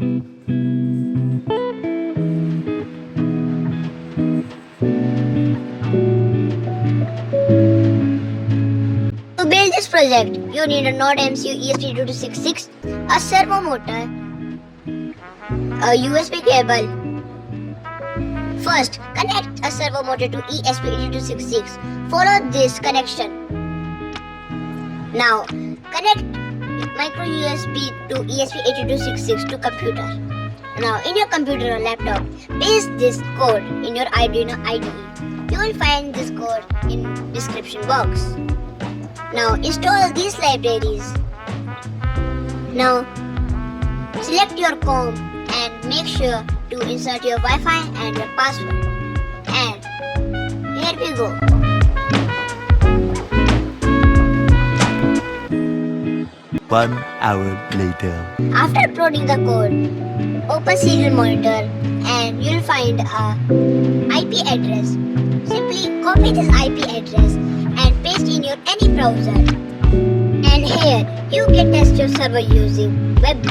To build this project, you need a Node MCU ESP8266, a servo motor, a USB cable. First, connect a servo motor to ESP8266. Follow this connection. Now, connect micro USB to ESP8266 to computer. Now, in your computer or laptop, paste this code in your Arduino IDE. You will find this code in description box. Now, install these libraries. Now, select your COM and make sure to insert your Wi-Fi and your password. And here we go. One hour later. After uploading the code, open serial monitor and you'll find a IP address. Simply copy this IP address and paste in your any browser. And here you can test your server using web